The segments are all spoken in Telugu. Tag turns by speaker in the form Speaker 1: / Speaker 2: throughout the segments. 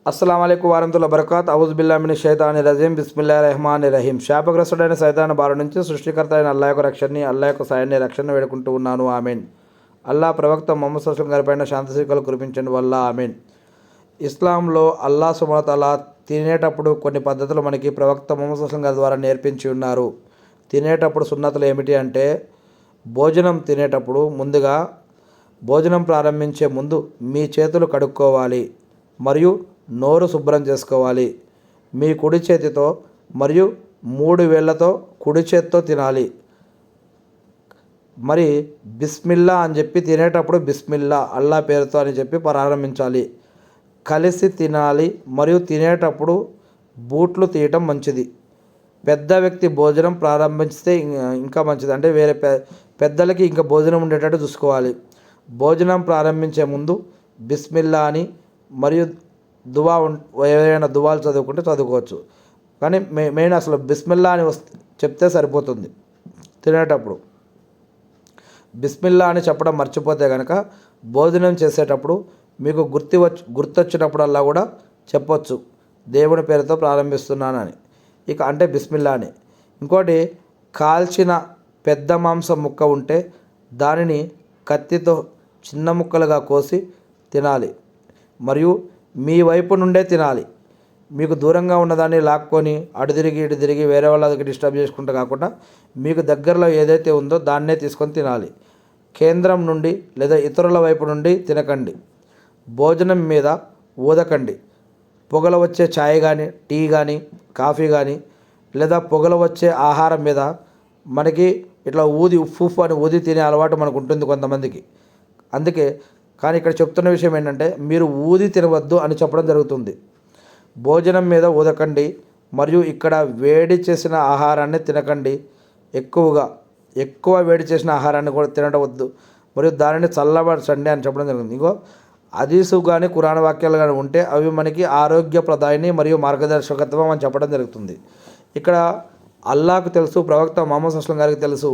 Speaker 1: అస్సలాము అలైకుం వరహమతుల్లాహి వబరకాత్ ఔజుబిల్లాహి మినష్ షైతానిర్ రజీం బిస్మిల్లాహిర్ రహమానిర్ రహీం. శాపగ్రస్తుడైన సైతాను బారి నుంచి సృష్టికర్త అయిన అల్లాహ్ యొక్క రక్షణని, అల్లాహ్ యొక్క సాయాన్ని, రక్షణ వేడుకుంటూ ఉన్నాను. ఆమీన్. అల్లాహ్ ప్రవక్త ముహమ్మద్ సల్లల్లాహు అలైహి వసల్లం గారిపైన శాంతి శీకలు కురిపించండి వల్ల ఆమీన్. ఇస్లాంలో అల్లాహ్ సుబ్హానహు వ తఆలా తినేటప్పుడు కొన్ని పద్ధతులు మనకి ప్రవక్త ముహమ్మద్ సల్లల్లాహు అలైహి వసల్లం గారి ద్వారా నేర్పించి ఉన్నారు. తినేటప్పుడు సున్నతులు ఏమిటి అంటే, భోజనం తినేటప్పుడు ముందుగా భోజనం ప్రారంభించే ముందు మీ చేతులు కడుక్కోవాలి మరియు నోరు శుభ్రం చేసుకోవాలి. మీ కుడి చేతితో మరియు 3 వేళ్లతో కుడి చేతితో తినాలి. మరి బిస్మిల్లా అని చెప్పి తినేటప్పుడు బిస్మిల్లా అల్లా పేరుతో అని చెప్పి ప్రారంభించాలి. కలిసి తినాలి మరియు తినేటప్పుడు బూట్లు తీయటం మంచిది. పెద్ద వ్యక్తి భోజనం ప్రారంభిస్తే ఇంకా మంచిది. అంటే వేరే పెద్దలకి ఇంకా భోజనం ఉండేటట్టు చూసుకోవాలి. భోజనం ప్రారంభించే ముందు బిస్మిల్లా అని మరియు దువా ఏదైనా దువాలు చదువుకుంటే చదువుకోవచ్చు. కానీ మెయిన్ అసలు బిస్మిల్లా అని చెప్తే సరిపోతుంది. తినేటప్పుడు బిస్మిల్లా అని చెప్పడం మర్చిపోతే కనుక భోజనం చేసేటప్పుడు మీకు గుర్తొచ్చినప్పుడల్లా కూడా చెప్పొచ్చు, దేవుని పేరుతో ప్రారంభిస్తున్నానని. ఇక అంటే బిస్మిల్లా అని. ఇంకోటి, కాల్చిన పెద్ద మాంసం ముక్క ఉంటే దానిని కత్తితో చిన్న ముక్కలుగా కోసి తినాలి మరియు మీ వైపు నుండే తినాలి. మీకు దూరంగా ఉన్నదాన్ని లాక్కొని అటు తిరిగి వేరే వాళ్ళ దగ్గర డిస్టర్బ్ చేసుకుంటూ కాకుండా మీకు దగ్గరలో ఏదైతే ఉందో దాన్నే తీసుకొని తినాలి. కేంద్రం నుండి లేదా ఇతరుల వైపు నుండి తినకండి. భోజనం మీద ఊదకండి. పొగలు వచ్చే ఛాయ్ కానీ, టీ కానీ, కాఫీ కానీ లేదా పొగలు వచ్చే ఆహారం మీద మనకి ఇట్లా ఊది ఉఫ్ అని ఊది తినే అలవాటు మనకు ఉంటుంది కొంతమందికి. అందుకే కానీ ఇక్కడ చెప్తున్న విషయం ఏంటంటే, మీరు ఊది తినవద్దు అని చెప్పడం జరుగుతుంది. భోజనం మీద ఊదకండి మరియు ఇక్కడ వేడి చేసిన ఆహారాన్ని తినకండి. ఎక్కువ వేడి చేసిన ఆహారాన్ని కూడా తినడం వద్దు మరియు దానిని చల్లబరచండి అని చెప్పడం జరుగుతుంది. ఇంకో హదీసు కానీ ఖురాన్ వాక్యాలు కానీ ఉంటే అవి మనకి ఆరోగ్యప్రదాయిని మరియు మార్గదర్శకత్వం అని చెప్పడం జరుగుతుంది. ఇక్కడ అల్లాహకు తెలుసు, ప్రవక్త ముహమ్మద్ సల్లల్లాహు అలైహి వసల్లం గారికి తెలుసు,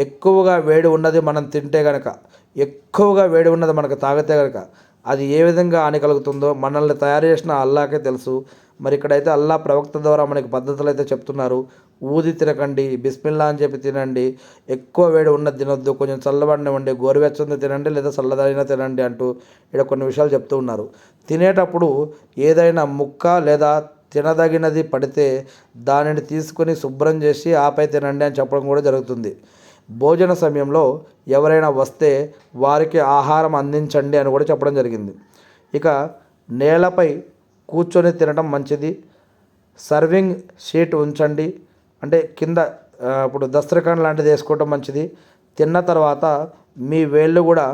Speaker 1: ఎక్కువగా వేడి ఉన్నది మనం తింటే కనుక, ఎక్కువగా వేడి ఉన్నది మనకు తాగితే కనుక అది ఏ విధంగా హాని కలుగుతుందో మనల్ని తయారు చేసిన అల్లాహకే తెలుసు. మరి ఇక్కడైతే అల్లాహ్ ప్రవక్త ద్వారా మనకి పద్ధతులు అయితే చెప్తున్నారు. ఊది తినకండి, బిస్మిల్లా అని చెప్పి తినండి, ఎక్కువ వేడి ఉన్నది తినొద్దు, కొంచెం చల్లబడినవ్వండి, గోరువెచ్చని తినండి లేదా చల్లదైనా తినండి అంటూ ఇక్కడ కొన్ని విషయాలు చెప్తూ ఉన్నారు. తినేటప్పుడు ఏదైనా ముక్క లేదా తినదగినది పడితే దానిని తీసుకొని శుభ్రం చేసి ఆపై తినండి అని చెప్పడం కూడా జరుగుతుంది. భోజన సమయంలో ఎవరైనా వస్తే వారికి ఆహారం అందించండి అని కూడా చెప్పడం జరిగింది. ఇక నేలపై కూర్చొని తినడం మంచిది. సర్వింగ్ షీట్ ఉంచండి, అంటే కింద ఇప్పుడు దస్తరఖాన్ లాంటిది వేసుకోవడం మంచిది. తిన్న తర్వాత మీ వేళ్ళు కూడా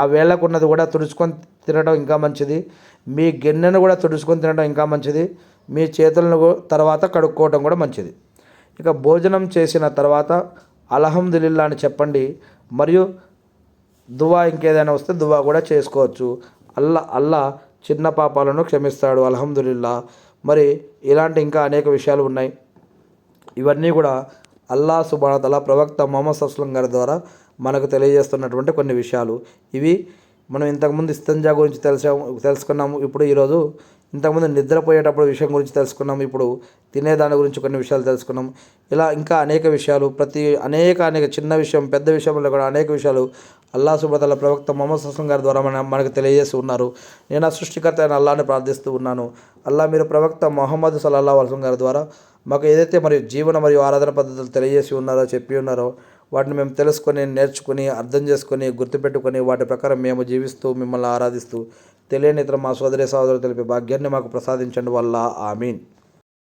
Speaker 1: ఆ వేళ్ళకు ఉన్నది కూడా తుడుచుకొని తినడం ఇంకా మంచిది. మీ గిన్నెను కూడా తుడుచుకొని తినడం ఇంకా మంచిది. మీ చేతులను తర్వాత కడుక్కోవడం కూడా మంచిది. ఇక భోజనం చేసిన తర్వాత అల్హమ్దులిల్లా అని చెప్పండి మరియు దువా ఇంకేదైనా వస్తే దువా కూడా చేసుకోవచ్చు. అల్లా చిన్న పాపాలను క్షమిస్తాడు, అల్హమ్దులిల్లా. మరి ఇలాంటి ఇంకా అనేక విషయాలు ఉన్నాయి. ఇవన్నీ కూడా అల్లాహ్ సుబ్హానహు వ తఆలా ప్రవక్త ముహమ్మద్ సల్లల్లాహు అలైహి వసల్లం గారి ద్వారా మనకు తెలియజేస్తున్నటువంటి కొన్ని విషయాలు ఇవి. మనం ఇంతకుముందు ఇస్తింజా గురించి తెలుసుకున్నాము. ఇప్పుడు ఈరోజు ఇంతకుముందు నిద్రపోయేటప్పుడు విషయం గురించి తెలుసుకున్నాము. ఇప్పుడు తినేదాని గురించి కొన్ని విషయాలు తెలుసుకున్నాం. ఇలా ఇంకా అనేక విషయాలు, అనేక చిన్న విషయం, పెద్ద విషయంలో కూడా అనేక విషయాలు అల్లాహ్ సుబ్హానహు వ తఆలా ప్రవక్త ముహమ్మద్ సల్లల్లాహు అలైహి వసల్లం గారి ద్వారా మనకు తెలియజేస్తూ ఉన్నారు. నేను ఆ సృష్టికర్త అయిన అల్లాహ్ని ప్రార్థిస్తూ ఉన్నాను. అల్లాహ్ మీరు ప్రవక్త ముహమ్మద్ సల్లల్లాహు అలైహి వసల్లం గారి ద్వారా మాకు ఏదైతే మరియు జీవన మరియు ఆరాధన పద్ధతులు తెలియజేసి ఉన్నారో, చెప్పి ఉన్నారో వాటిని మేము తెలుసుకొని, నేర్చుకుని, అర్థం చేసుకొని, గుర్తుపెట్టుకొని వాటి ప్రకారం మేము జీవిస్తూ మిమ్మల్ని ఆరాధిస్తూ తెలియని ఇతర మా సోదరులు తెలిపే భాగ్యాన్ని మాకు ప్రసాదించండి వల్ల ఆమీన్.